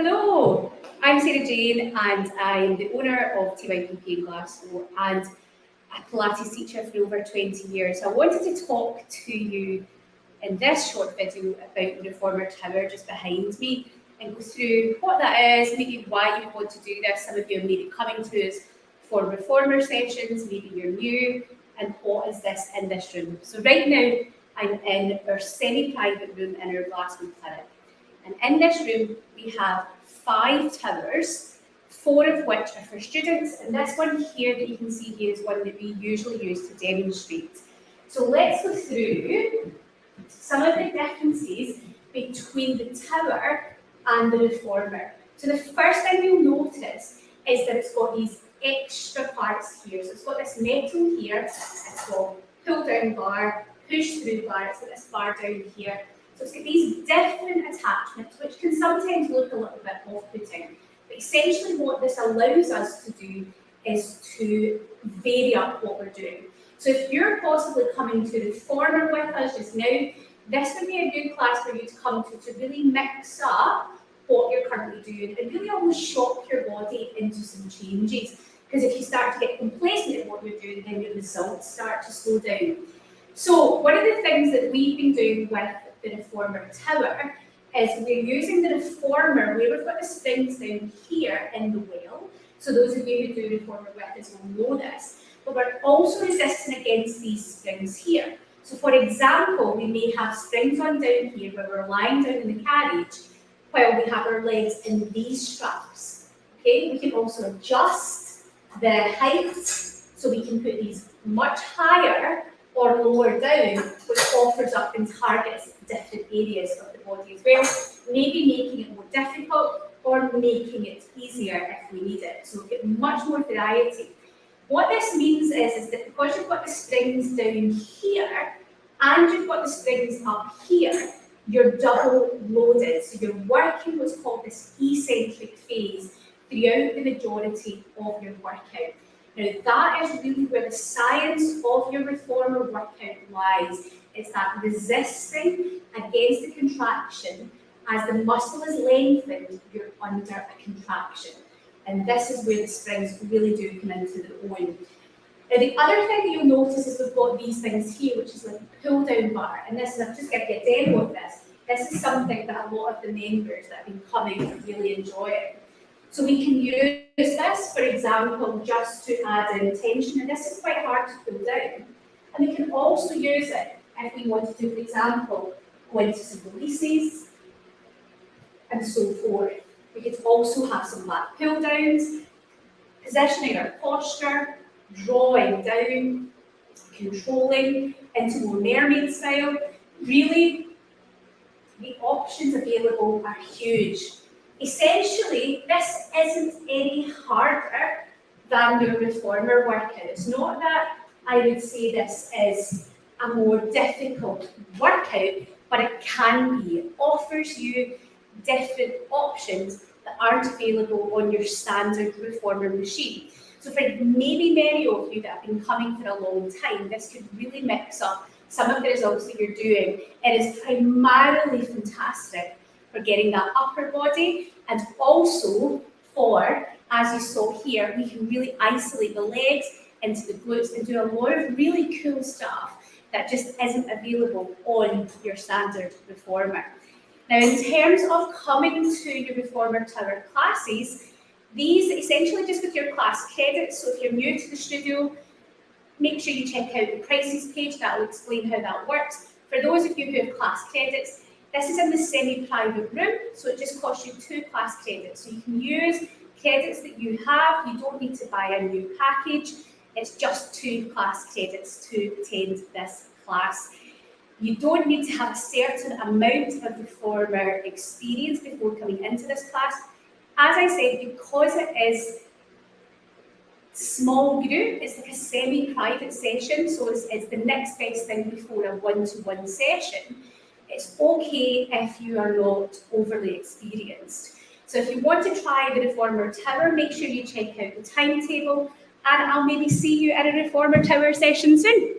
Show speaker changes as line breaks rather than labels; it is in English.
Hello, I'm Sarah Jane and I'm the owner of TYPP in Glasgow and a Pilates teacher for over 20 years. I wanted to talk to you in this short video about the Reformer Tower just behind me and go through what that is, maybe why you want to do this. Some of you may be coming to us for Reformer sessions, maybe you're new, and what is this in this room. So right now I'm in our semi-private room in our Glasgow clinic. And in this room, we have 5 towers, 4 of which are for students, and this one here that you can see here is one that we usually use to demonstrate. So let's go through some of the differences between the tower and the Reformer. So the first thing you'll notice is that it's got these extra parts here. So it's got this metal here, it's got pull down bar, push through bar, it's got this bar down here. So it's got these different attachments, which can sometimes look a little bit off-putting. But essentially what this allows us to do is to vary up what we're doing. So if you're possibly coming to the Reformer with us just now, this would be a good class for you to come to really mix up what you're currently doing and really almost shock your body into some changes. Because if you start to get complacent at what you're doing, then your results start to slow down. So one of the things that we've been doing with the Reformer Tower is we're using the Reformer where we've got the springs down here in the wheel. So those of you who do Reformer with us will know this. But we're also resisting against these springs here. So for example, we may have springs on down here where we're lying down in the carriage while we have our legs in these straps. Okay, we can also adjust the height so we can put these much higher or lower down, which offers up and targets different areas of the body as well, maybe making it more difficult or making it easier if we need it. So we get much more variety. What this means is that because you've got the springs down here and you've got the springs up here, you're double loaded. So you're working what's called this eccentric phase throughout the majority of your workout. Now that is really where the science of your Reformer workout lies. It's that resisting against the contraction. As the muscle is lengthened, you're under a contraction. And this is where the springs really do come into their own. Now the other thing that you'll notice is we've got these things here, which is like a pull down bar. And this is, I've just given you a demo of this. This is something that a lot of the members that have been coming really enjoy. So we can use this, for example, just to add in tension, and this is quite hard to pull down. And we can also use it if we wanted to, for example, go into some releases and so forth. We could also have some lat pull downs, positioning our posture, drawing down, controlling into more mermaid style. Really, the options available are huge. Essentially, this isn't any harder than your Reformer workout. It's not that I would say this is a more difficult workout, but it can be. It offers you different options that aren't available on your standard Reformer machine. So for maybe many of you that have been coming for a long time, this could really mix up some of the results that you're doing. It is primarily fantastic for getting that upper body, and also for, as you saw here, we can really isolate the legs into the glutes and do a lot of really cool stuff that just isn't available on your standard Reformer. Now, in terms of coming to your Reformer Tower classes, these essentially just with your class credits. So if you're new to the studio, make sure you check out the prices page. That will explain how that works. For those of you who have class credits, this is in the semi-private room, so it just costs you 2 class credits. So you can use credits that you have. You don't need to buy a new package. It's just 2 class credits to attend this class. You don't need to have a certain amount of Reformer experience before coming into this class. As I said, because it is small group, it's like a semi-private session, so it's the next best thing before a one-to-one session. It's okay if you are not overly experienced. So if you want to try the Reformer Tower, make sure you check out the timetable, and I'll maybe see you at a Reformer Tower session soon.